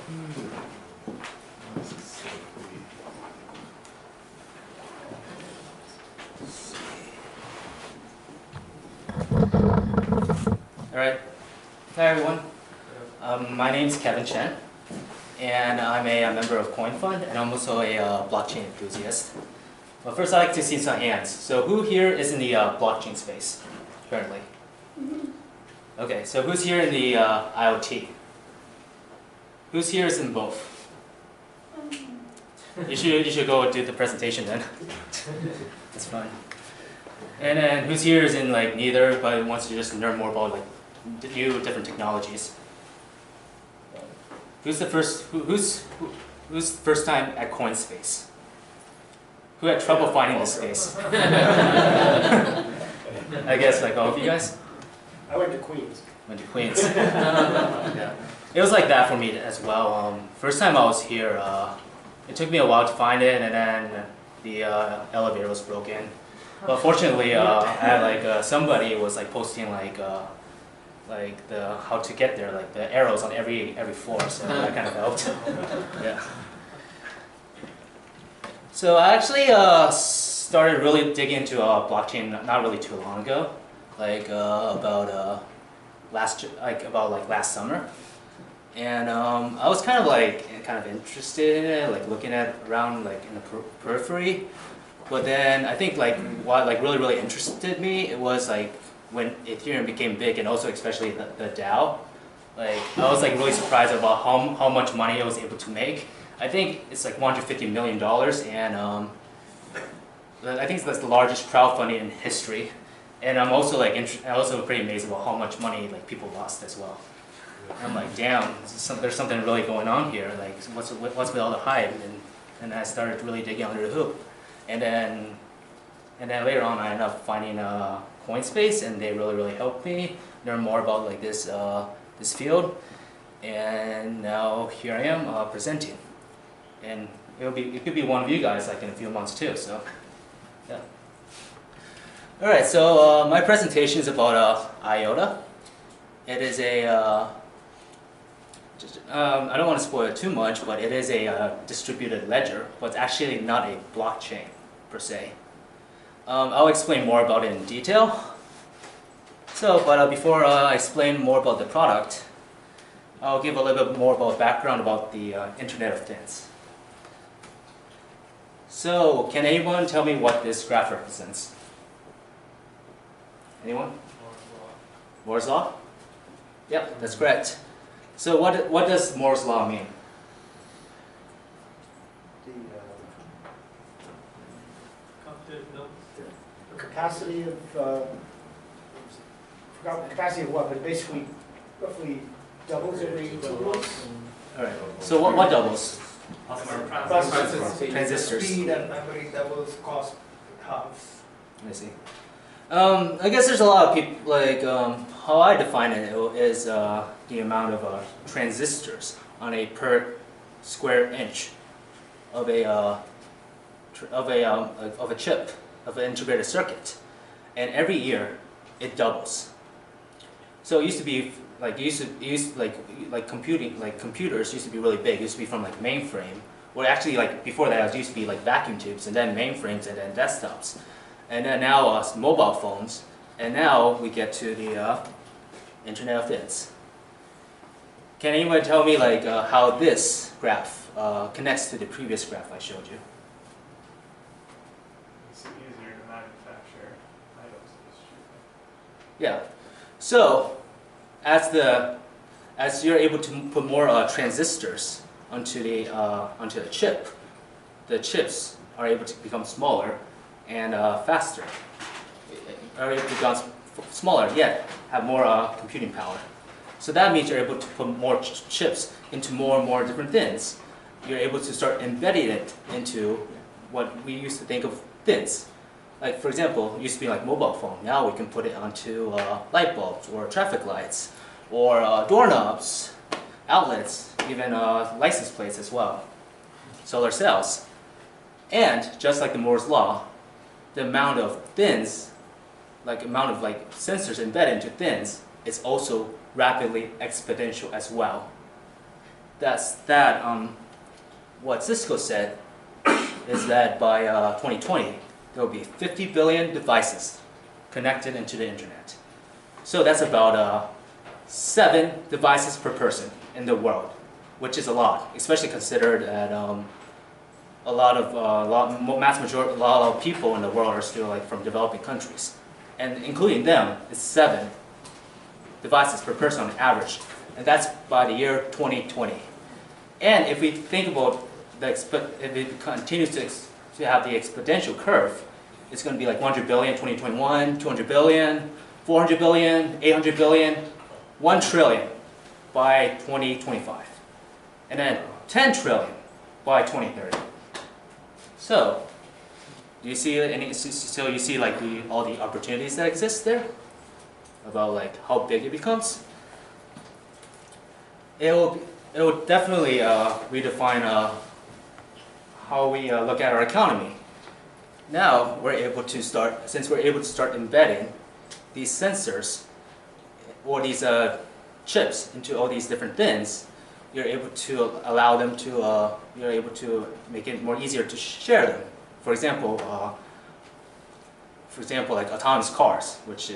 All right. Hi, everyone. My name's Kevin Chen, and I'm a member of CoinFund, and I'm also a blockchain enthusiast. But first, I'd like to see some hands. So who here is in the blockchain space currently? Okay, so who's here in the IoT? Who's here is in both? You should go do the presentation then. That's fine. And then who's here is in like neither, but wants to just learn more about like new different technologies. Who's the first? Who's first time at Coinspace? Who had trouble finding this space? I guess like all of you guys. I went to Queens. Went to Queens. Yeah. It was like that for me as well. First time I was here, it took me a while to find it, and then the elevator was broken. But fortunately, I had like somebody was like posting like the how to get there, like the arrows on every floor, so that kind of helped. Yeah. So I actually started really digging into blockchain not really too long ago, like about last summer, and I was kind of interested in it, like looking at around like in the periphery. But then I think like what like really interested me, it was like when Ethereum became big, and also especially the DAO. Like I was like really surprised about how much money it was able to make. I think it's like $150 million, and I think that's the largest crowdfunding in history. And I'm also like pretty amazed about how much money like people lost as well. I'm like, damn, there's something really going on here. Like, what's with all the hype? And I started really digging under the hoop. And then later on, I ended up finding Coinspace, and they really helped me learn more about like this field. And now here I am presenting, and it could be one of you guys like in a few months too. So yeah. All right. So my presentation is about IOTA. It is a I don't want to spoil it too much, but it is a distributed ledger, but it's actually not a blockchain per se. I'll explain more about it in detail. So, but before I explain more about the product, I'll give a little bit more about background about the Internet of Things. So, can anyone tell me what this graph represents? Anyone? Moore's Law? Yep, that's correct. So what does Moore's Law mean? The capacity of capacity of what? But basically, roughly doubles every 2 months. All right. So what doubles? Transistors. Speed and memory doubles, cost halves. I see. I guess there's a lot of people, like, how I define it is the amount of transistors on a per square inch of a chip, of an integrated circuit. And every year, it doubles. So it used to be, like, computers used to be really big. It used to be from, like, mainframe. Or actually, like, before that, it used to be, like, vacuum tubes, and then mainframes, and then desktops. And then now mobile phones, and now we get to the Internet of Things. Can anyone tell me like how this graph connects to the previous graph I showed you? It's easier to manufacture items. Yeah. So as you're able to put more transistors onto the chip, the chips are able to become smaller and faster, are able to become smaller yet have more computing power. So that means you're able to put more chips into more and more different things. You're able to start embedding it into what we used to think of things. Like for example, it used to be like mobile phone. Now we can put it onto light bulbs or traffic lights or doorknobs, outlets, even license plates as well, solar cells. And just like the Moore's Law, the amount of things, amount of sensors embedded into things is also rapidly exponential as well. what Cisco said is that by 2020 there will be 50 billion devices connected into the internet. So that's about 7 devices per person in the world, which is a lot, especially considered that a lot of people in the world are still like from developing countries, and including them, it's 7 devices per person on average, and that's by the year 2020. And if we think about if it continues to have the exponential curve, it's going to be like 100 billion 2021, 200 billion, 400 billion, 800 billion, 1 trillion by 2025, and then 10 trillion by 2030. So, do you see any? So you see like all the opportunities that exist there, about like how big it becomes. It will definitely redefine how we look at our economy. Now we're able to start, since we're able to start embedding these sensors or these chips into all these different things. You're able to allow them to, you're able to make it more easier to share them. For example, like autonomous cars, which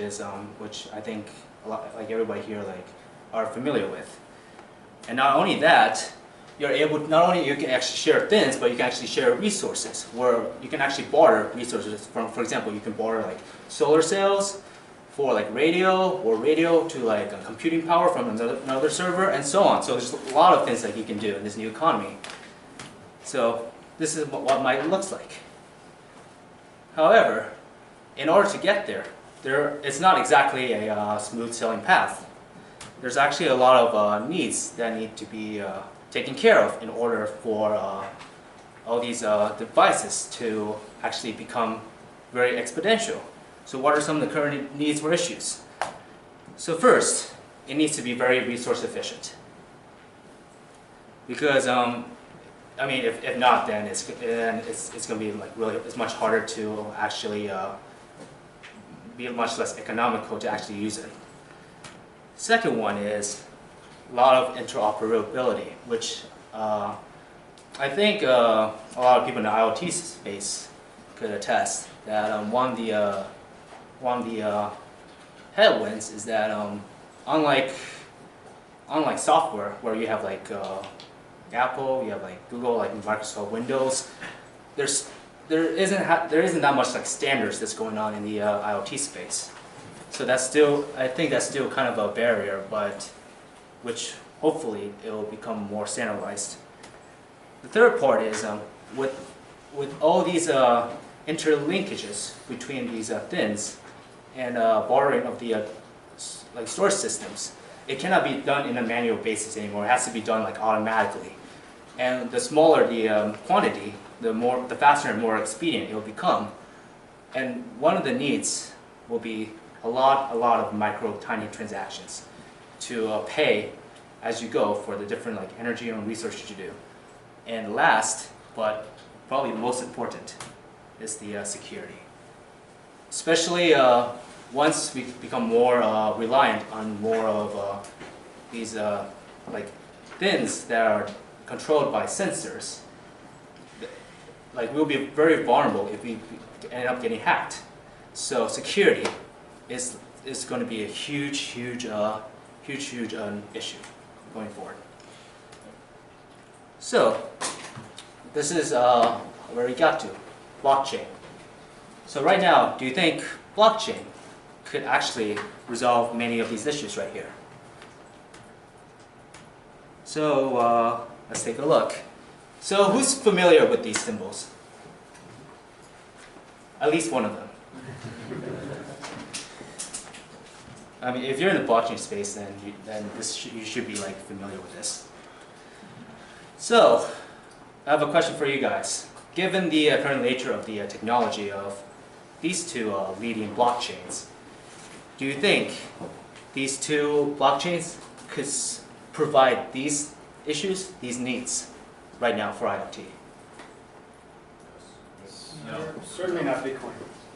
I think a lot, like everybody here like are familiar with. And not only that, you're able, not only you can actually share things, but you can actually share resources, where you can actually barter resources from, for example, you can barter like solar cells for like radio, or radio to like computing power from another server, and so on. So there's a lot of things that you can do in this new economy. So this is what might looks like. However, in order to get there, it's not exactly a smooth sailing path. There's actually a lot of needs that need to be taken care of in order for all these devices to actually become very exponential. So what are some of the current needs or issues? So first, it needs to be very resource efficient. Because I mean, if not, then it's going to be like really, it's much harder to actually be much less economical to actually use it. Second one is a lot of interoperability, which I think a lot of people in the IoT space could attest that one of the headwinds is that unlike software where you have like Apple, you have like Google, like Microsoft Windows, there isn't that much like standards that's going on in the IoT space. So that's still, I think that's still kind of a barrier, but which hopefully it will become more standardized. The third part is with all these interlinkages between these things and bartering of the like storage systems, it cannot be done in a manual basis anymore. It has to be done like automatically. And the smaller the quantity, the faster and more expedient it will become. And one of the needs will be a lot of micro tiny transactions to pay as you go for the different like energy and research you do. And last, but probably the most important, is the security. Especially once we become more reliant on more of these like things that are controlled by sensors, like we'll be very vulnerable if we end up getting hacked. So security is going to be a huge issue going forward. So this is where we got to, blockchain. So right now, do you think blockchain could actually resolve many of these issues right here? So let's take a look. So who's familiar with these symbols? At least one of them. I mean, if you're in the blockchain space, then you should be like familiar with this. So I have a question for you guys. Given the current nature of the technology of these two leading blockchains, do you think these two blockchains could provide these issues, these needs, right now for IoT? No. Certainly not Bitcoin.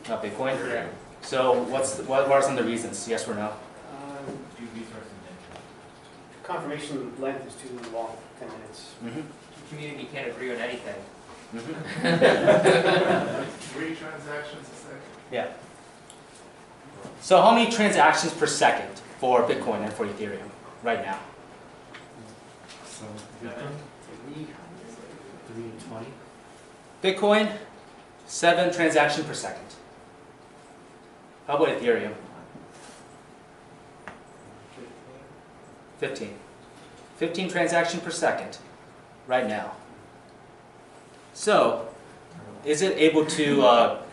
Not Bitcoin? Correct. So what are some of the reasons, yes or no? confirmation length is too long, 10 minutes. Mm-hmm. The community can't agree on anything. Mm-hmm. 3 transactions a second. Yeah. So how many transactions per second for Bitcoin and for Ethereum right now? So 320. Bitcoin, 7 transactions per second. How about Ethereum? 15. 15 transactions per second right now. So, is it able to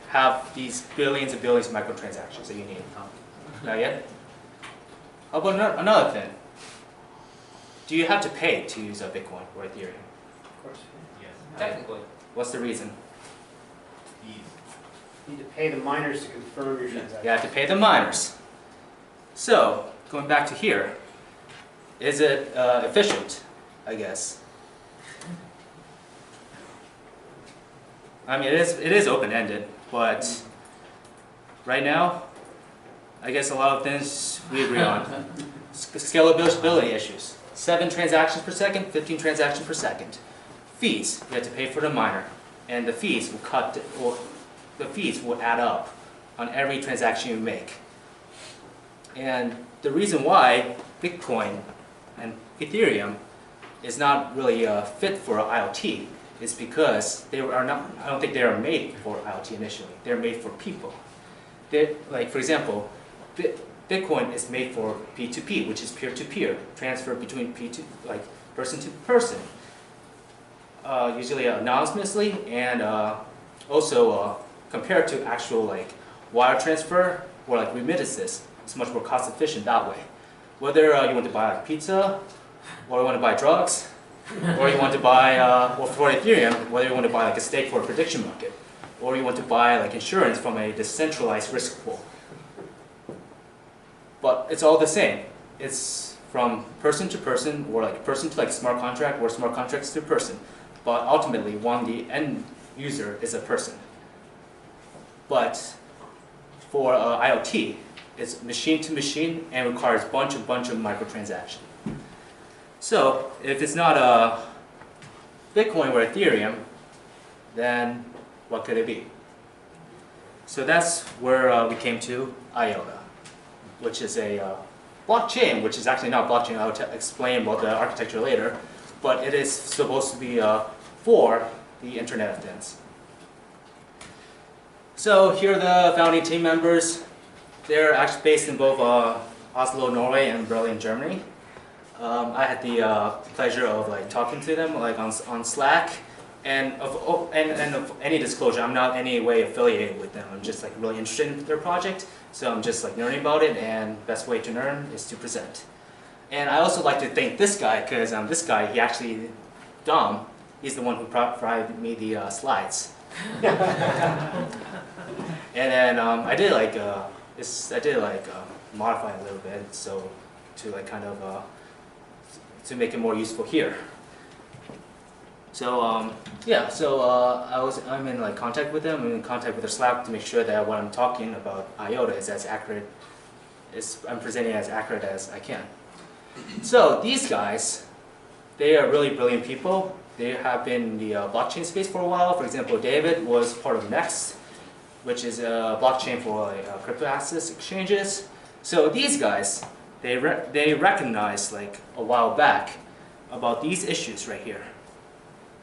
have these billions and billions of microtransactions that you need? Not yet? How about another thing? Do you have to pay to use a Bitcoin or Ethereum? Of course. Yes. Technically. What's the reason? Ease. You need to pay the miners to confirm your transaction. You have to pay the miners. So, going back to here, is it efficient, I guess? I mean, it is open-ended, but right now, I guess a lot of things we agree on. Scalability issues. 7 transactions per second, 15 transactions per second. Fees, you have to pay for the miner, and the fees will add up on every transaction you make. And the reason why Bitcoin and Ethereum is not really fit for IoT is because they are not. I don't think they are made for IoT initially. They're made for people. Like for example, Bitcoin is made for P2P, which is peer-to-peer transfer between person to person, usually anonymously, and also compared to actual wire transfer or remittances, it's much more cost efficient that way. Whether you want to buy pizza, or you want to buy drugs, or you want to buy, or for Ethereum, whether you want to buy a stake for a prediction market, or you want to buy insurance from a decentralized risk pool. But it's all the same. It's from person to person, or person to smart contract, or smart contracts to person. But ultimately, the end user is a person. But for IoT, it's machine to machine and requires bunch of microtransactions. So if it's not Bitcoin or Ethereum, then what could it be? So that's where we came to IOTA, which is a blockchain, which is actually not blockchain. I'll explain about the architecture later, but it is supposed to be for the Internet of Things. So here are the founding team members. They're actually based in both Oslo, Norway, and Berlin, Germany. I had the pleasure of talking to them on Slack, and of any disclosure, I'm not in any way affiliated with them. I'm just really interested in their project, so I'm just learning about it, and best way to learn is to present. And I also like to thank this guy, because this guy, he actually, Dom, he's the one who provided me the slides. And then I did modify it a little bit, so to to make it more useful here. So yeah, so I'm in contact with them. I'm in contact with their Slack to make sure that what I'm talking about IOTA is as accurate, I'm presenting as accurate as I can. So these guys, they are really brilliant people. They have been in the blockchain space for a while. For example, David was part of Next, which is a blockchain for crypto assets exchanges. So these guys, they recognized a while back about these issues right here,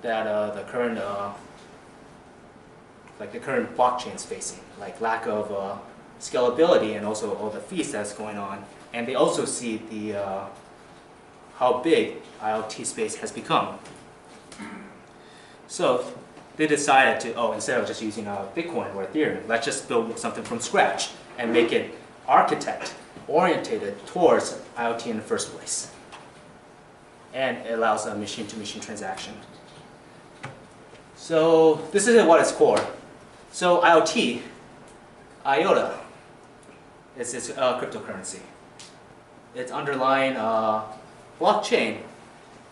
that the current blockchain is facing, lack of scalability and also all the fees that's going on. And they also see the how big IoT space has become. So they decided to, instead of just using Bitcoin or Ethereum, let's just build something from scratch and make it orientated towards IoT in the first place. And it allows a machine-to-machine transaction. So this is what its core. So IoT, IOTA, is its cryptocurrency. Its underlying blockchain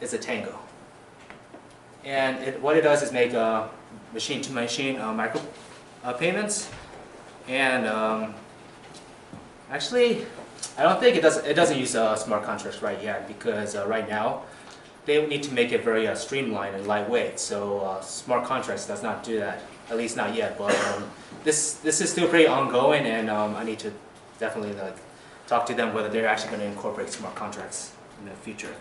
is a Tangle. And what it does is make machine-to-machine micropayments. And actually, I don't think it doesn't use smart contracts right yet because right now they need to make it very streamlined and lightweight. So smart contracts does not do that, at least not yet. But this is still pretty ongoing, and I need to definitely like talk to them whether they're actually going to incorporate smart contracts in the future.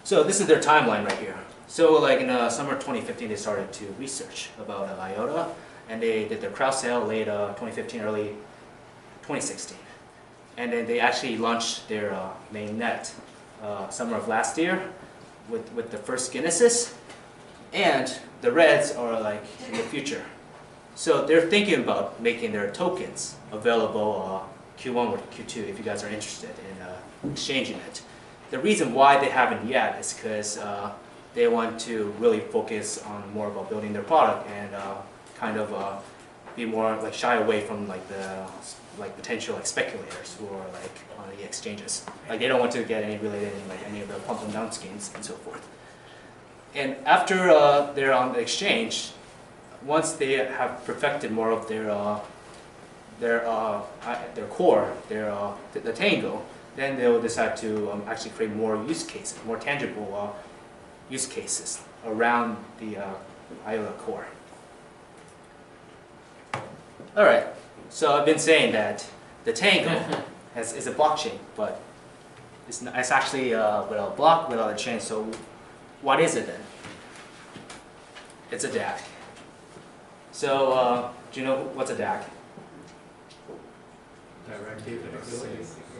So this is their timeline right here. So like in summer 2015, they started to research about IOTA, and they did their crowd sale late 2015, early 2016. And then they actually launched their main net summer of last year with the first Guinnesses, and the reds are like in the future. So they're thinking about making their tokens available Q1 or Q2 if you guys are interested in exchanging it. The reason why they haven't yet is because they want to really focus on more about building their product and kind of be more like shy away from like the potential like speculators who are like on the exchanges. Like they don't want to get any related in like any of the pump and down schemes and so forth. And after they're on the exchange, once they have perfected more of their core, the Tangle, then they'll decide to actually create more use cases, more tangible use cases around the IOTA core. All right, so I've been saying that the Tangle is a blockchain, but it's actually without a block, without a chain. So what is it then? It's a DAG. So do you know what's a DAG? Directed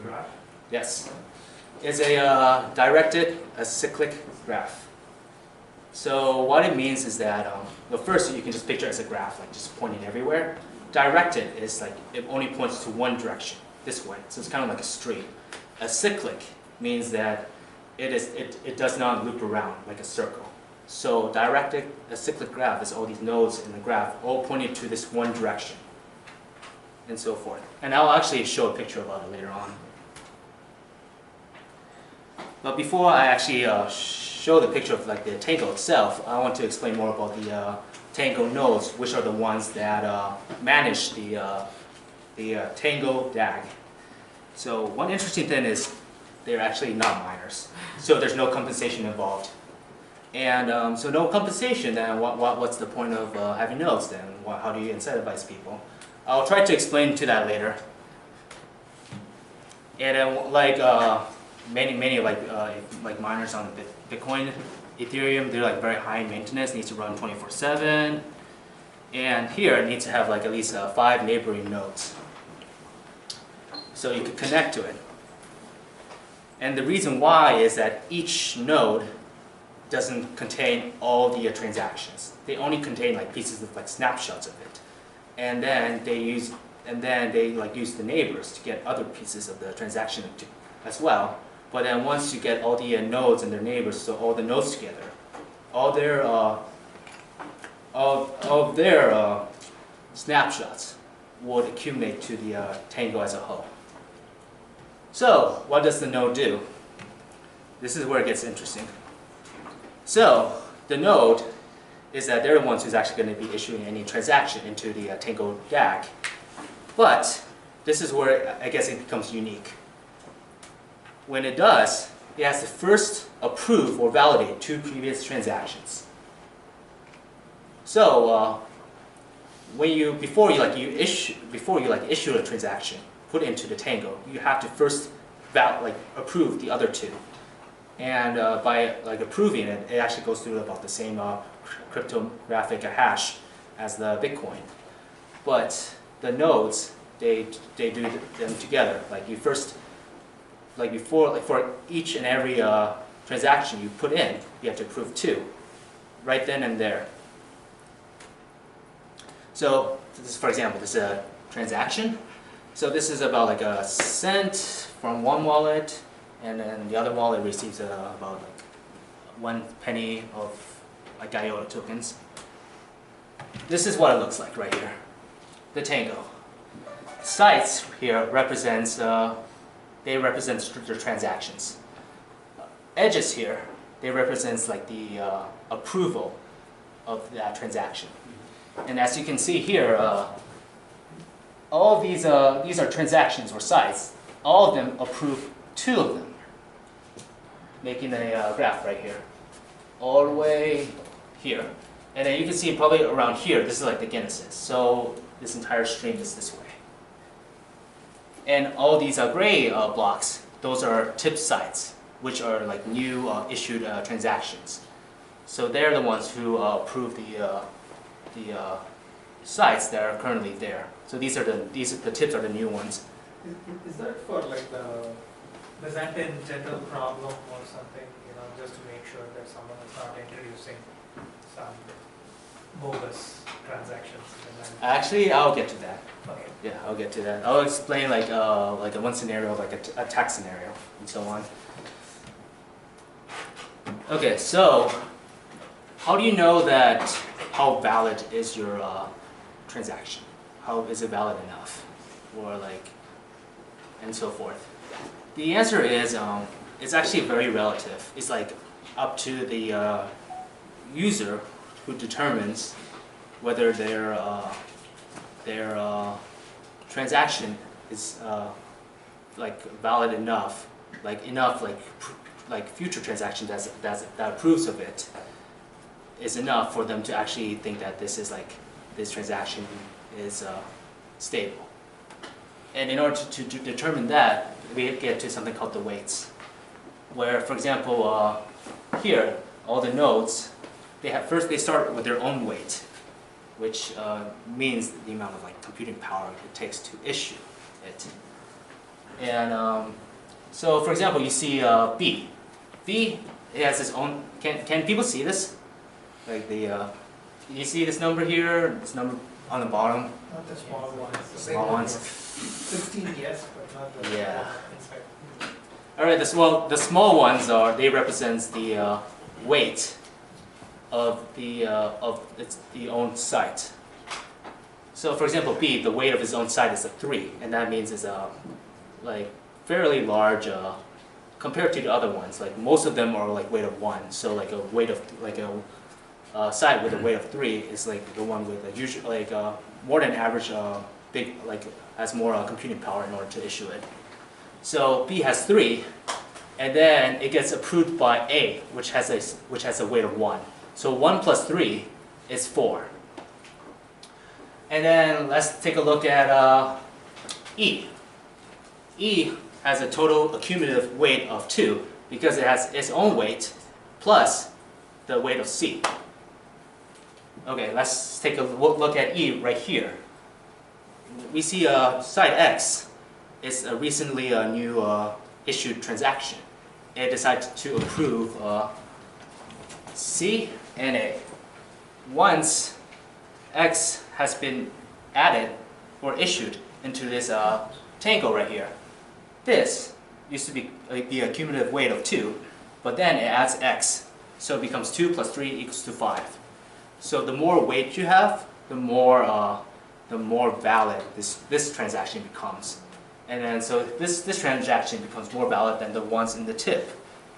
Graph? Yes. It's a directed acyclic graph. So what it means is that, well, first you can just picture it as a graph, like just pointing everywhere. Directed is like it only points to one direction, this way. So it's kind of like a street. Acyclic means that it does not loop around like a circle. So directed acyclic graph is all these nodes in the graph all pointing to this one direction, and so forth. And I'll actually show a picture about it later on. But before I actually show the picture of like the Tangle itself, I want to explain more about the Tangle nodes, which are the ones that manage the Tangle DAG. So one interesting thing is they're actually not miners, so there's no compensation involved. And so no compensation, then what's the point of having nodes then? How do you incentivize people? I'll try to explain to that later. And then like many like miners on Bitcoin, Ethereum, they're like very high maintenance, needs to run 24/7. And here it needs to have like at least 5 neighboring nodes, so you could connect to it. And the reason why is that each node doesn't contain all the transactions. They only contain like pieces of like snapshots of it, and then they use the neighbors to get other pieces of the transaction as well. But then once you get all the nodes and their neighbors, so all the nodes together, all their snapshots would accumulate to the Tangle as a whole. So what does the node do? This is where it gets interesting. So the node is that they're the ones who's actually going to be issuing any transaction into the Tangle DAG. But this is where I guess it becomes unique. When it does, it has to first approve or validate 2 previous transactions. So before you issue a transaction, put it into the Tangle, you have to first approve the other 2. And by approving it, it actually goes through about the same cryptographic hash as the Bitcoin. But the nodes, they do them together. For each and every transaction you put in, you have to approve 2, right then and there. So this, for example, this is a transaction. So this is about like a cent from one wallet, and then the other wallet receives about like 1 penny of like IOTA tokens. This is what it looks like right here, the Tangle. Sites here represents they represent the transactions. Edges here, they represent like the approval of that transaction. And as you can see here, all of these are transactions or sites all of them approve 2 of them, making a graph right here, all the way here. And then you can see probably around here, this is like the genesis. So this entire stream is this way. And all these gray blocks, those are tip sites, which are like new issued transactions. So they're the ones who approve the sites that are currently there. So the tips are the new ones. Is that for like the Xanten general problem or something, just to make sure that someone is not introducing some bogus transactions? Actually, I'll get to that. Okay. Yeah, I'll get to that. I'll explain like a one scenario, like a tax scenario, and so on. Okay, so how do you know that how valid is your transaction? How is it valid enough, or like, and so forth? The answer is it's actually very relative. It's like up to the user who determines whether their transaction is like valid enough, like future transactions that approves of it is enough for them to actually think that this transaction is stable. And in order to determine that, we get to something called the weights, where, for example, here all the nodes, they start with their own weight, which means the amount of like computing power it takes to issue it. And so, for example, you see B. B, it has its own. Can people see this? Like you see this number here, this number on the bottom. Not the small ones. The small ones. 16, yes, but not the Yeah. inside. All right. The small ones they represents the weight of the own site. So, for example, B, the weight of its own site is a 3, and that means it's like fairly large compared to the other ones. Like most of them are like weight of 1. So like a weight of site with a weight of 3 is like the one with usually more than average big, like has more computing power in order to issue it. So B has 3, and then it gets approved by A, which has a weight of 1. So 1 plus 3 is 4. And then let's take a look at E. E has a total accumulative weight of 2 because it has its own weight plus the weight of C. Okay, let's take a look at E right here. We see site X is a recently new issued transaction. It decided to approve C and A. Once X has been added or issued into this Tangle right here, this used to be the accumulative weight of 2, but then it adds X, so it becomes 2 plus 3 equals to 5. So the more weight you have, the more valid this transaction becomes. And then so this transaction becomes more valid than the ones in the tip,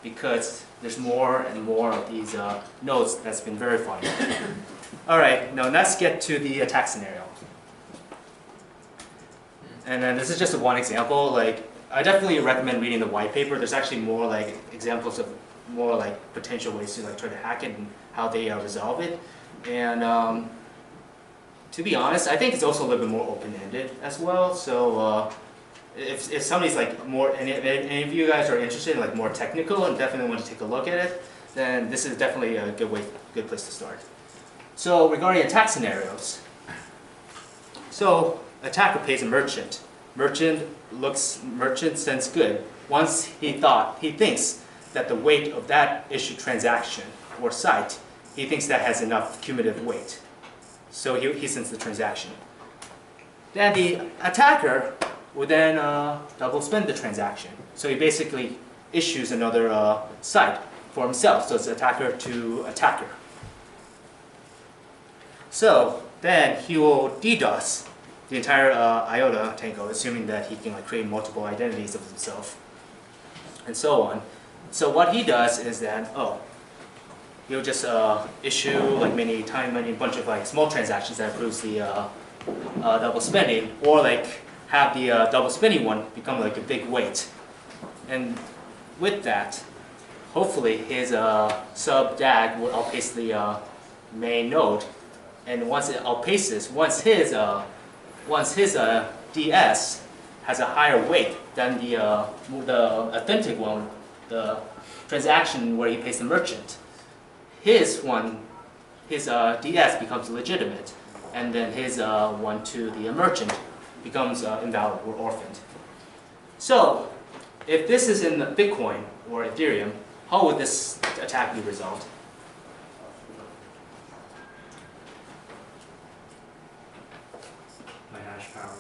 because there's more and more of these nodes that's been verified. All right, now let's get to the attack scenario. And then this is just one example. Like, I definitely recommend reading the white paper. There's actually more like examples of more like potential ways to like try to hack it and how they resolve it. And to be honest, I think it's also a little bit more open-ended as well. So if somebody's like more, any of you guys are interested in like more technical and definitely want to take a look at it, then this is definitely a good place to start. So regarding attack scenarios, so attacker pays a merchant. Merchant sends good. Once he thinks that the weight of that issued transaction or site, he thinks that has enough cumulative weight. So he sends the transaction. Then the attacker would then double spend the transaction. So he basically issues another site for himself. So it's attacker to attacker. So then he will DDoS the entire IOTA Tangle, assuming that he can like create multiple identities of himself, and so on. So what he does is that he'll just issue like many bunch of like small transactions that approves the double spending, or like have the double spinning one become like a big weight. And with that, hopefully his sub DAG will outpace the main node. And once it outpaces, once his DS has a higher weight than the authentic one, the transaction where he pays the merchant, his DS becomes legitimate, and then his one to the merchant becomes invalid or orphaned. So, if this is in Bitcoin or Ethereum, how would this attack be resolved? By hash power.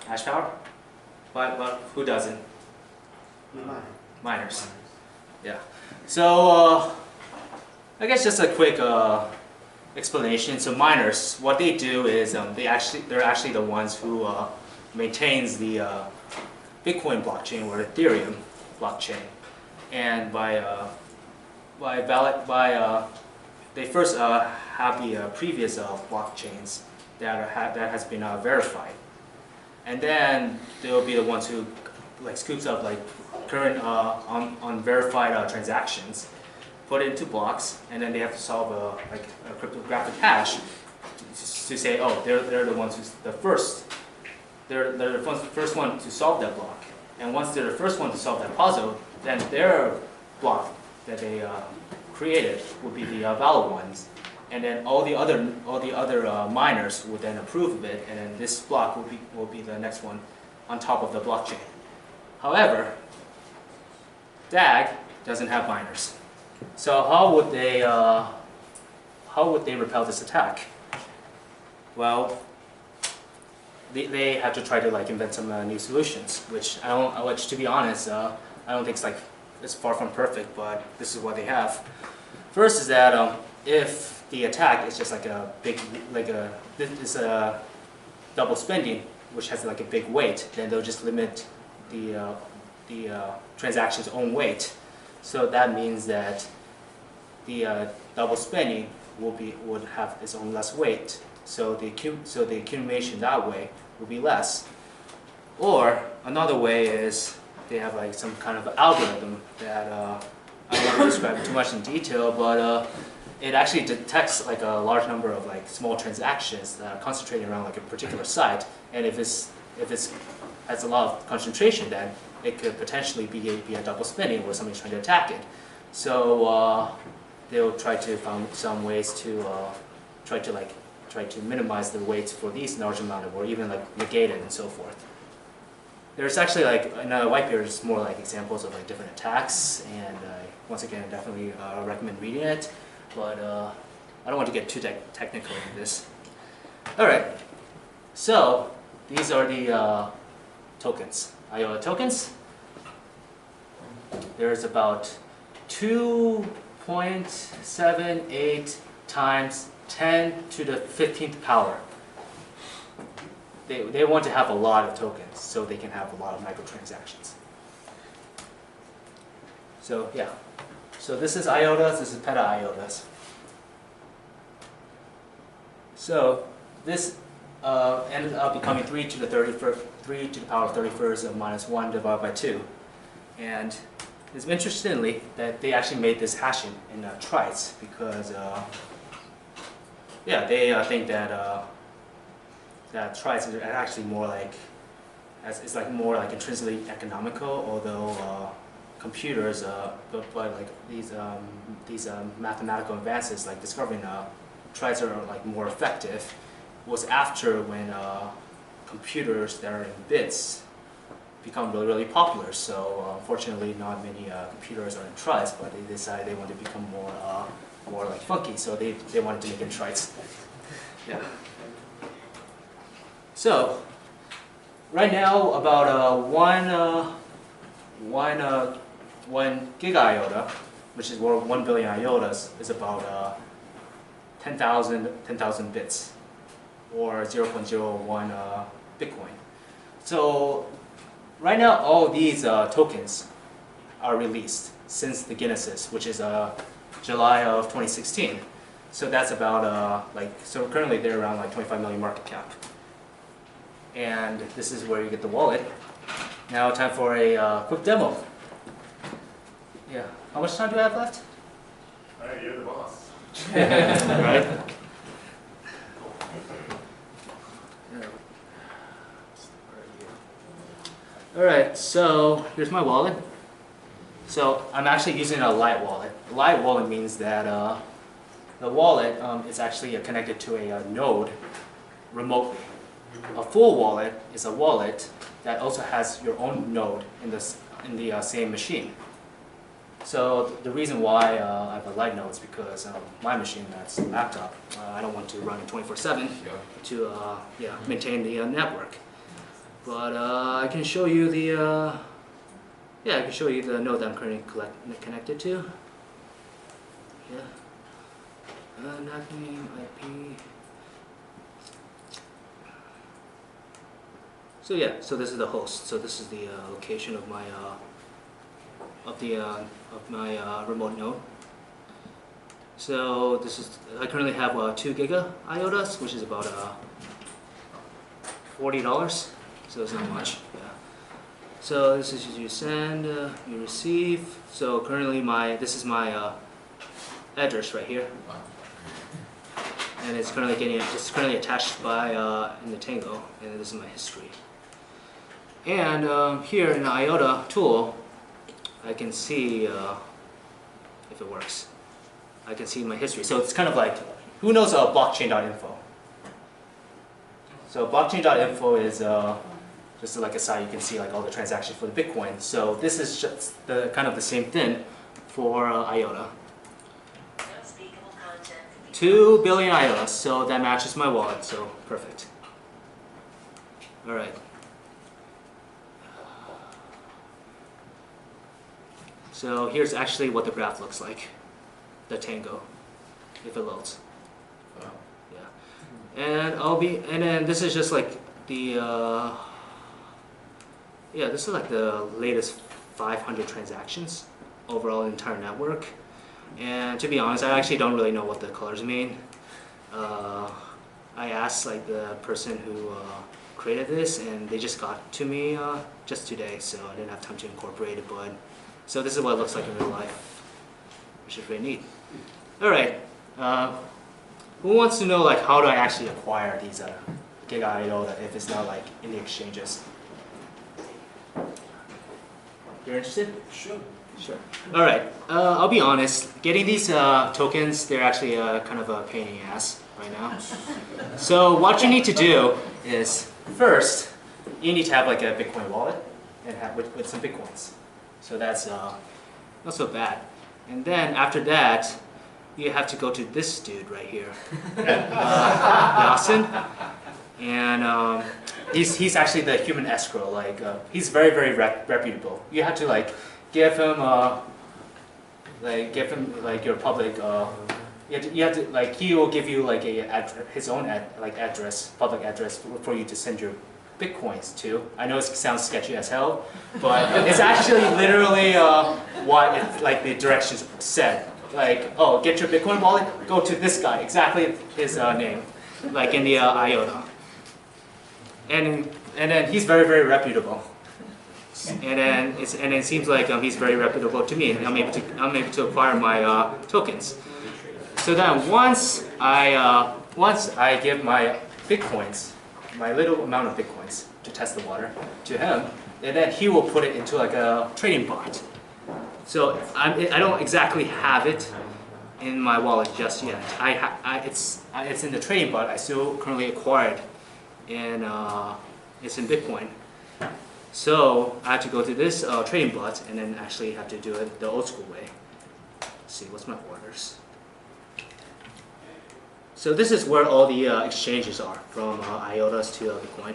Hash power? But who doesn't? Mine. Miners. Yeah. So I guess just a quick explanation. So miners, what they do is they're actually the ones who maintains the Bitcoin blockchain or Ethereum blockchain, and they first have the previous blockchains that has been verified, and then they'll be the ones who like scoops up like current unverified transactions, put it into blocks, and then they have to solve a cryptographic hash to say, oh, they're the ones who's the first. They're the first one to solve that block, and once they're the first one to solve that puzzle, then their block that they created would be the valid ones, and then all the other miners would then approve of it, and then this block will be the next one on top of the blockchain. However, DAG doesn't have miners, so how would they repel this attack? Well, they have to try to like invent some new solutions, which which to be honest, I don't think it's far from perfect, but this is what they have. First is that if the attack is just like a big this double spending, which has like a big weight, then they'll just limit the transaction's own weight. So that means that the double spending would have its own less weight. So the accumulation that way will be less. Or another way is they have like some kind of algorithm that I don't want to describe too much in detail, but it actually detects like a large number of like small transactions that are concentrated around like a particular site, and if it has a lot of concentration, then it could potentially be a double spending where somebody's trying to attack it. So they'll try to find some ways to try to minimize the weights for these large amount of, or even like negate it and so forth. There's actually like in a white paper, there's more like examples of like different attacks, and once again, I definitely recommend reading it. But I don't want to get too technical in this. All right, so these are the tokens, IOTA tokens. There's about 2.78 times 10 to the 15th power. They want to have a lot of tokens so they can have a lot of microtransactions. So yeah, so this is IOTAs, this is peta IOTAs. So this ended up becoming 3 to the power of 31st of minus 1 divided by 2. And it's interestingly that they actually made this hashing in tries because yeah, they think that that tries are actually more like it's like more like intrinsically economical, although computers but like these mathematical advances like discovering tries are like more effective was after when computers that are in bits become really popular. So unfortunately, not many computers are in tries, but they decided they want to become more like funky, so they wanted to make it tries. Yeah. So right now, about one gig IOTA, which is 1 billion IOTAs, is about 10,000 bits, or 0.01 Bitcoin. So right now, all these tokens are released since the Genesis, which is July of 2016. So that's about so currently they're around like 25 million market cap. and this is where you get the wallet. Now time for a quick demo. Yeah, how much time do I have left? Hey, you're the boss. Right? Alright, so here's my wallet. So I'm actually using a light wallet. A light wallet means that the wallet is actually connected to a node remotely. A full wallet is a wallet that also has your own node in the same machine. So the reason why I have a light node is because my machine, that's a laptop, I don't want to run it 24/7 to maintain the network. But I can show you the node that I'm currently connected to. Yeah. Network name, IP. So yeah, so this is the host. So this is the location of my remote node. So this is, I currently have 2 giga IOTAs, which is about $40. So it's not much. Yeah. So this is you send, you receive. So currently this is my address right here, and it's currently attached by in the Tangle, and this is my history. And here in the IOTA tool, I can see if it works. I can see my history. So it's kind of like, who knows blockchain.info? So blockchain.info is just like a site you can see like all the transactions for the Bitcoin. So this is just the kind of the same thing for IOTA. 2 billion IOTAs, so that matches my wallet, so perfect. All right. So here's actually what the graph looks like, the Tango, if it loads. Yeah. And then this is just like the this is like the latest 500 transactions overall in the entire network. And to be honest, I actually don't really know what the colors mean. I asked like the person who created this, and they just got to me just today, so I didn't have time to incorporate it. But so this is what it looks like in real life, which is pretty neat. All right, who wants to know like how do I actually acquire these giga IOTA if it's not like in the exchanges? You're interested? Sure. Sure. All right. I'll be honest. Getting these tokens, they're actually kind of a pain in the ass right now. So what you need to do is first, you need to have like a Bitcoin wallet and have with some Bitcoins. So that's not so bad. And then after that, you have to go to this dude right here, Yasin, and he's actually the human escrow. Like he's very reputable. You have to like give him your public. You have to like he will give you like his own address, public address for you to send your Bitcoins to. I know it sounds sketchy as hell, but it's actually literally what the directions said. Like, oh, get your Bitcoin wallet, go to this guy, exactly his name, like in the IOTA. And then he's very reputable. And then it seems like he's very reputable to me, and I'm able to acquire my tokens. So then once I give my Bitcoins, my little amount of Bitcoins to test the water to him, and then he will put it into like a trading bot. So I don't exactly have it in my wallet just yet. It's in the trading bot. I still currently acquired, and it's in Bitcoin. So I have to go to this trading bot and then actually have to do it the old school way. Let's see, what's my orders? So this is where all the exchanges are, from IOTAs to Bitcoin.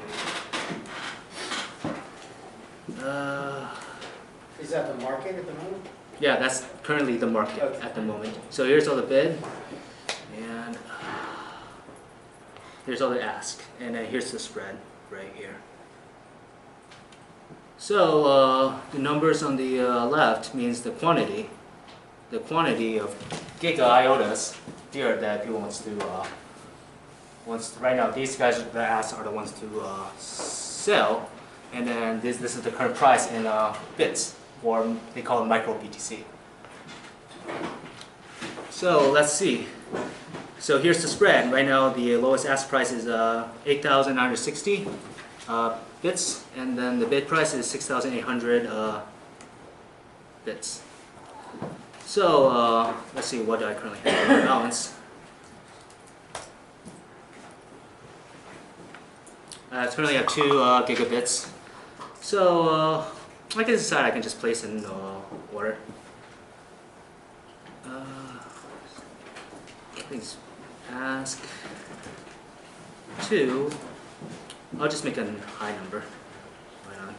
Is that the market at the moment? Yeah, that's currently the market at the moment. So here's all the bid, and here's all the ask, and then here's the spread right here. So the numbers on the left means the quantity of giga IOTAs here that people wants to right now these guys that I asked are the ones to sell, and then this is the current price in bits, or they call it micro BTC. So let's see. So here's the spread. Right now the lowest ask price is 8,960 bits, and then the bid price is 6,800 bits. So let's see, what do I currently have in my balance? I currently have 2 gigabits. So I can decide I can just place in order. Please ask 2. I'll just make a high number. Why not?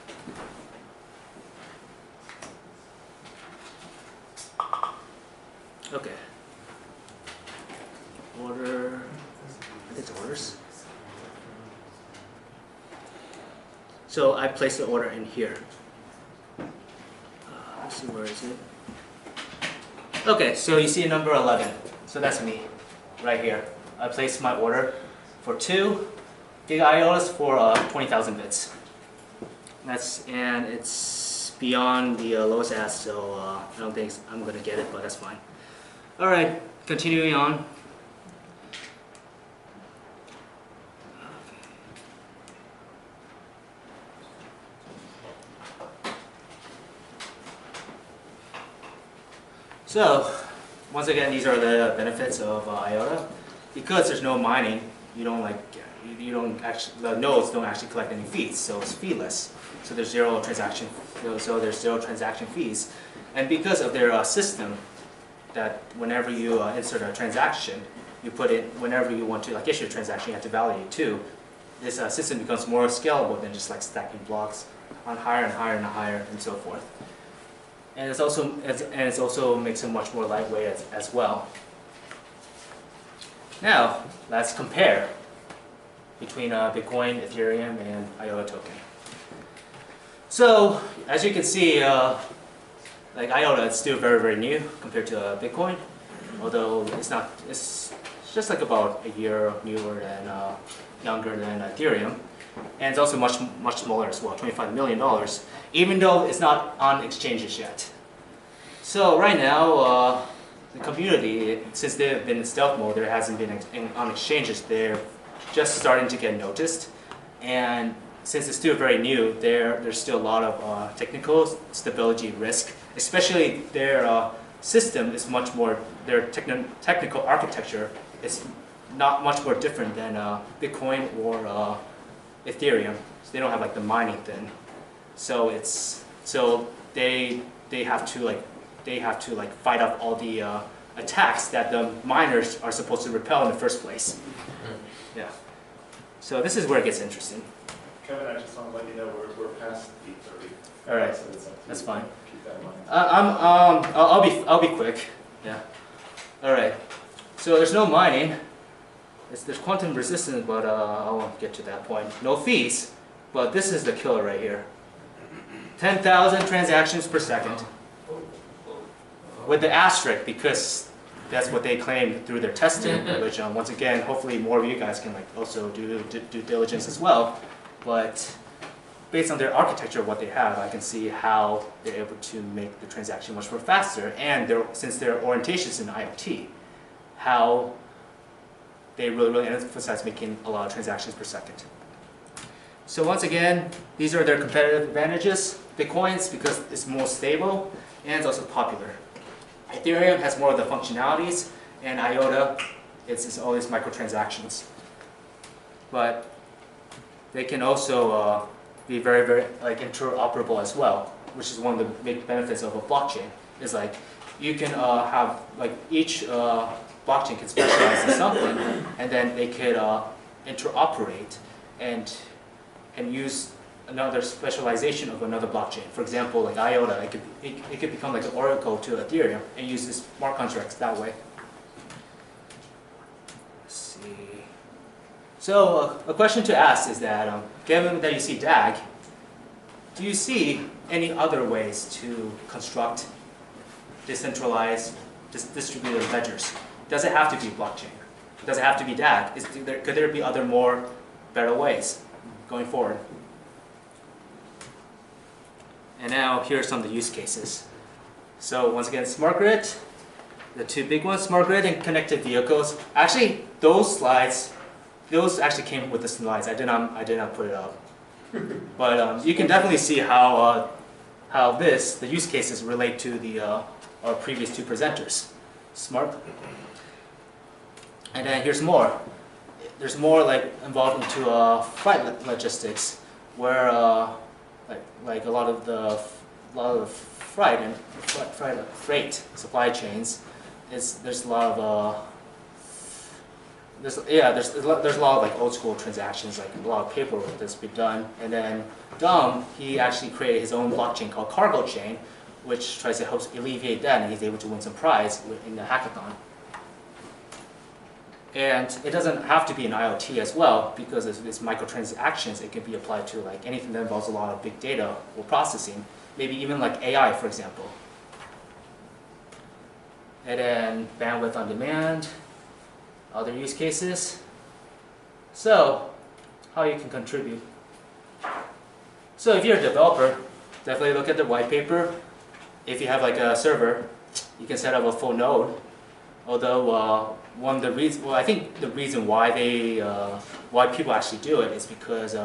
Okay. Order. I think it's orders. So I place the order in here. Let's see, where is it? Okay, so you see number 11. So that's me, right here. I placed my order for 2 gig IOTAs for 20,000 bits. And it's beyond the lowest ask, so I don't think I'm gonna get it, but that's fine. All right, continuing on. So, once again, these are the benefits of IOTA. Because there's no mining, the nodes don't actually collect any fees, so it's feeless. So there's zero transaction fees. And because of their system, that whenever you insert a transaction, you put it whenever you want to issue a transaction, you have to validate too. This system becomes more scalable than just stacking blocks on higher and higher and higher and so forth. And it's also makes it much more lightweight as well. Now let's compare between Bitcoin, Ethereum, and IOTA token. So as you can see, IOTA is still very, very new compared to Bitcoin, although it's just about a year newer than younger than Ethereum, and it's also much smaller as well, $25 million, even though it's not on exchanges yet. So right now, the community, since they've been in stealth mode, there hasn't been on exchanges. They're just starting to get noticed, and since it's still very new, there's still a lot of technical stability risk. Especially their system is much more, their technical architecture is not much more different than Bitcoin or Ethereum. So they don't have the mining thing. So they have to fight off all the attacks that the miners are supposed to repel in the first place. Yeah. So this is where it gets interesting. Kevin, I just want to let you know we're past 8:30. All right, So it's up to that's you. fine. Keep that in mind. I'll be quick. Yeah. All right. So there's no mining. There's quantum resistance, but I won't get to that point. No fees, but this is the killer right here. 10,000 transactions per second. With the asterisk, because that's what they claim through their testing, which once again, hopefully more of you guys can also do due diligence as well. But based on their architecture, what they have, I can see how they're able to make the transaction much more faster, and since their orientation is in IoT, how they really emphasize making a lot of transactions per second. So once again, these are their competitive advantages. Bitcoin's because it's more stable and it's also popular. Ethereum has more of the functionalities, and IOTA, it's all these microtransactions. But they can also be very, very interoperable as well, which is one of the big benefits of a blockchain. Is you can have each blockchain can specialize in something, and then they could interoperate and use another specialization of another blockchain. For example, IOTA, it could become an oracle to Ethereum and use the smart contracts that way. Let's see. So a question to ask is that, given that you see DAG, do you see any other ways to construct decentralized, distributed ledgers? Does it have to be blockchain? Does it have to be that? Could there be other more better ways going forward? And now here are some of the use cases. So once again, smart grid, the two big ones, smart grid and connected vehicles. Actually, those actually came with the slides. I did not put it up. But you can definitely see how the use cases relate to our previous two presenters. Smart. And then here's more. There's more like involved into freight logistics, where like a lot of the freight supply chains there's a lot of there's a lot of like old school transactions, like a lot of paperwork that's been done. And then Dom, he actually created his own blockchain called Cargo Chain, which tries to help alleviate that, and he's able to win some prize in the hackathon. And it doesn't have to be an IoT as well, because it's microtransactions. It can be applied to like anything that involves a lot of big data or processing, maybe even like AI, for example. And then bandwidth on demand, other use cases. So, how you can contribute. So if you're a developer, definitely look at the white paper. If you have like a server, you can set up a full node. Although one of the reasons, I think the reason why why people actually do it is because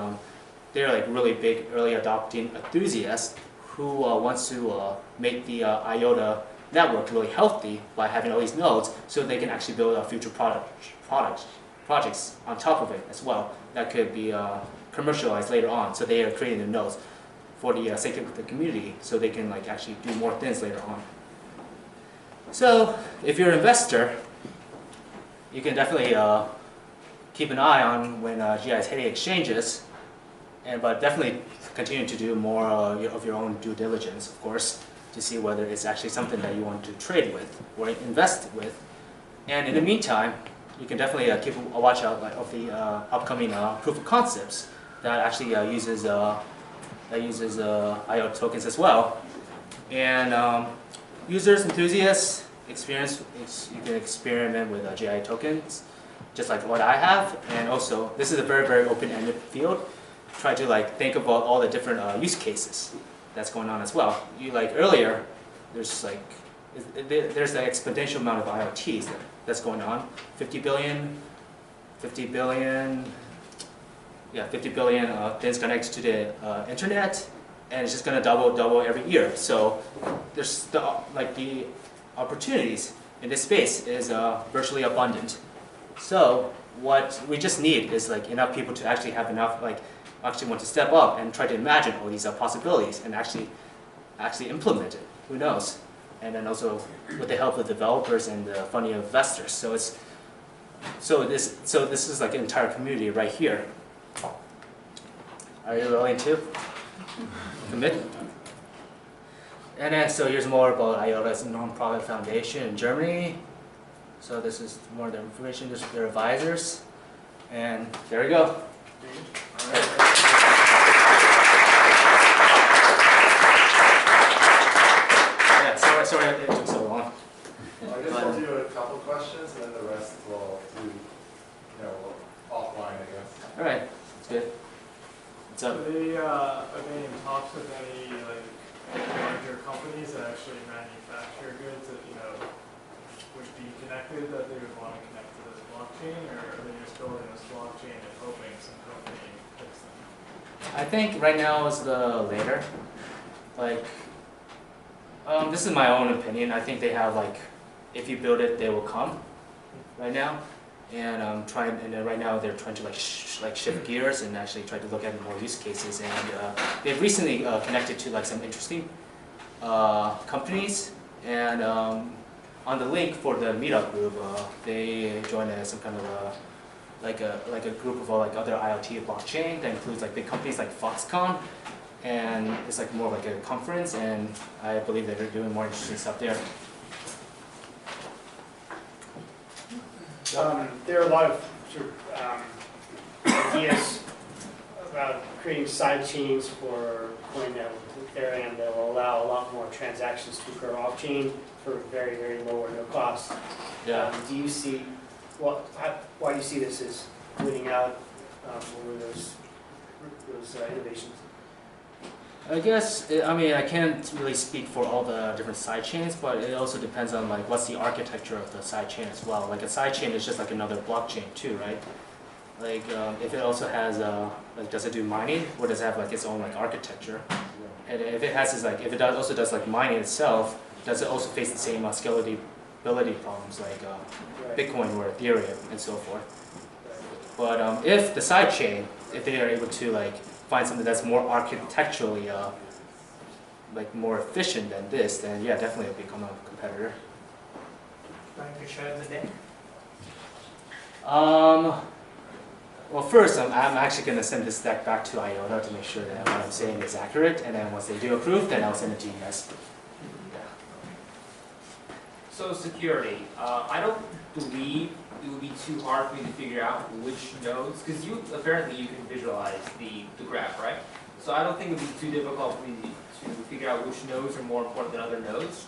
they're like really big early adopting enthusiasts who wants to make the IOTA network really healthy by having all these nodes, so they can actually build future projects on top of it as well that could be commercialized later on. So they are creating the nodes for the sake of the community, so they can like actually do more things later on. So if you're an investor, you can definitely keep an eye on when GI is hitting exchanges, but definitely continue to do more of your own due diligence, of course, to see whether it's actually something that you want to trade with or invest with. And in the meantime, you can definitely keep a watch out of the upcoming proof of concepts that actually uses IOTA tokens as well. And users, enthusiasts, you can experiment with GI tokens, just like what I have. And also, this is a very, very open-ended field. Try to like think about all the different use cases that's going on as well. Like earlier, there's an exponential amount of IoTs that's going on. 50 billion things connected to the internet, and it's just going to double every year. So there's the opportunities in this space is virtually abundant. So what we just need is like enough people to actually have enough actually want to step up and try to imagine all these possibilities and actually implement it. Who knows? And then also with the help of developers and the funding of investors. So this is like an entire community right here. Are you willing to commit? And then so here's more about IOTA as a non-profit foundation in Germany. So this is more of the information, just their advisors. And there we go. Yeah, sorry it took so long. Well, I guess we'll do a couple questions and then the rest we'll do, offline, I guess. All right, that's good. What's up? Are they in talks with any larger companies that actually manufacture goods that would be connected, that they would want to connect to this blockchain, or are they just building this blockchain and hoping some company picks them? I think right now is the later. This is my own opinion. I think they have if you build it, they will come. Right now, and right now they're trying to shift gears and actually try to look at more use cases. And they've recently connected to some interesting companies. And on the link for the meetup group, they joined some kind of a group of other IoT blockchain that includes big companies like Foxconn, and it's more like a conference, and I believe that they're doing more interesting stuff there. There are a lot of ideas about creating side chains for coin network there, and that will allow a lot more transactions to occur off chain for very, very low or no cost. Yeah. Do you see why do you see this as winning out over those innovations? I guess, I mean, I can't really speak for all the different side chains, but it also depends on like what's the architecture of the side chain as well. Like a side chain is just like another blockchain too, right? Like if it also has like does it do mining, or does it have like its own like architecture? And if it has like if it also does like mining itself, does it also face the same scalability problems like Bitcoin or Ethereum and so forth? But if the side chain, if they are able to like find something that's more architecturally like more efficient than this, then yeah, definitely it'll become a competitor. Trying to share the deck. Well, first I'm actually going to send this deck back to IOTA to make sure that what I'm saying is accurate, and then once they do approve, then I'll send it to you guys. So security, I don't believe it would be too hard for me to figure out which nodes, because apparently you can visualize the graph, right? So I don't think it would be too difficult for me to figure out which nodes are more important than other nodes.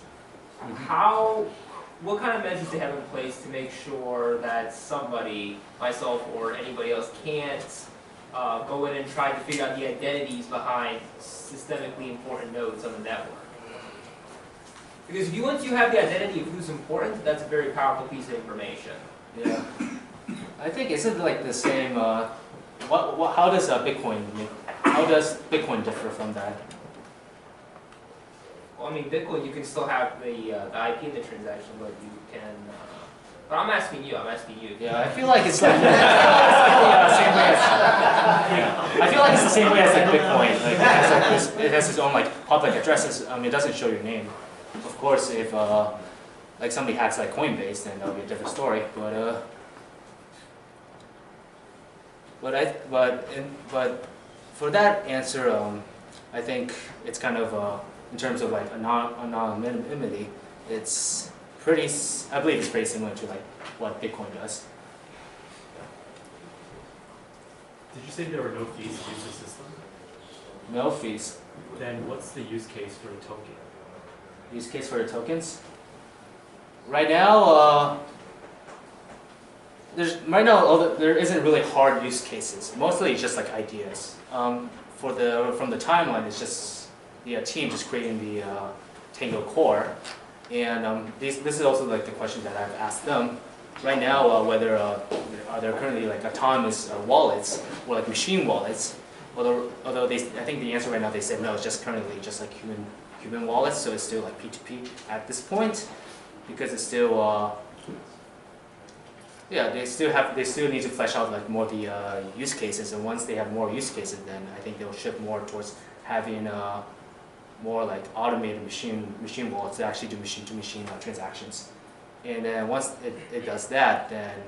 What kind of measures do they have in place to make sure that somebody, myself or anybody else, can't go in and try to figure out the identities behind systemically important nodes on the network? Because once you have the identity of who's important, that's a very powerful piece of information. Yeah, I think isn't like the same. How does Bitcoin differ from that? Well, I mean, Bitcoin, you can still have the IP in the transaction, but you can. But I'm asking you. Yeah, I feel like it's like yeah, same way as. I feel like it's the same way as like Bitcoin. Like it has its own like public addresses. I mean, it doesn't show your name. Of course, if like somebody hacks like Coinbase, then that'll be a different story. But for that answer, I think it's kind of in terms of like anonymity, it's pretty. I believe it's pretty similar to like what Bitcoin does. Did you say there were no fees to use the system? No fees. Then what's the use case for a token? Use case for the tokens. Right now, there isn't really hard use cases. Mostly it's just like ideas. From the timeline, it's just the team just creating the Tangle core, and this is also like the question that I've asked them. Right now, whether are there currently like autonomous wallets or like machine wallets? Although I think the answer right now they said no, it's just currently just like human wallets, so it's still like P2P at this point, because it's still yeah, they still need to flesh out like more the use cases, and once they have more use cases, then I think they'll shift more towards having more like automated machine wallets that actually do machine-to-machine transactions. And then once it does that, then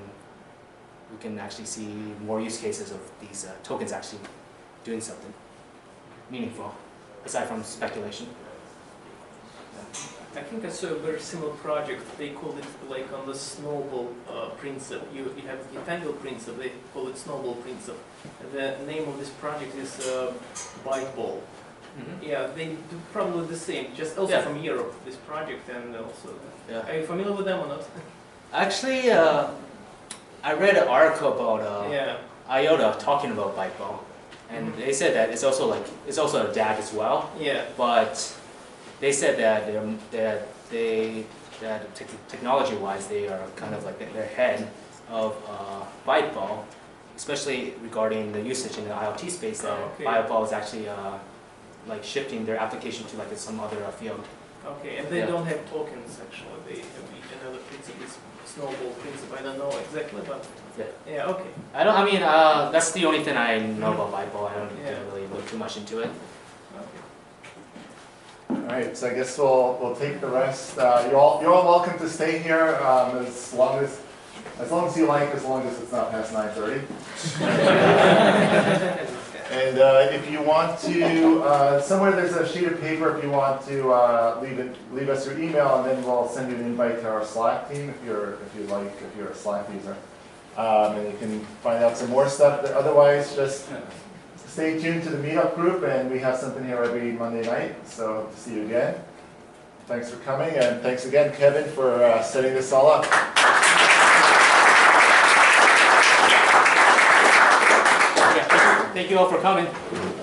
we can actually see more use cases of these tokens actually doing something meaningful, aside from speculation. I think I saw a very similar project. They called it like on the snowball principle. You have the Tangle principle, they call it snowball principle. The name of this project is Byteball. Mm-hmm. Yeah, they do probably the same, just also from Europe, this project, and also. Yeah. Are you familiar with them or not? Actually, I read an article about IOTA talking about Byteball, and they said that it's also a DAG as well. Yeah. But they said that technology-wise, they are kind of like they're ahead of Byteball, especially regarding the usage in the IoT space. That Byteball is actually like shifting their application to like some other field. Okay, and they don't have tokens actually. They have another principle, snowball principle. I don't know exactly, but yeah, okay. I mean, that's the only thing I know about Byteball. I don't really look too much into it. All right, so I guess we'll take the rest. You're all welcome to stay here as long as you like, as long as it's not past 9:30. And if you want to, somewhere there's a sheet of paper if you want to leave us your email, and then we'll send you an invite to our Slack team if you're a Slack user, and you can find out some more stuff. Otherwise, just stay tuned to the meetup group, and we have something here every Monday night. So hope to see you again. Thanks for coming, and thanks again, Kevin, for setting this all up. Thank you all for coming.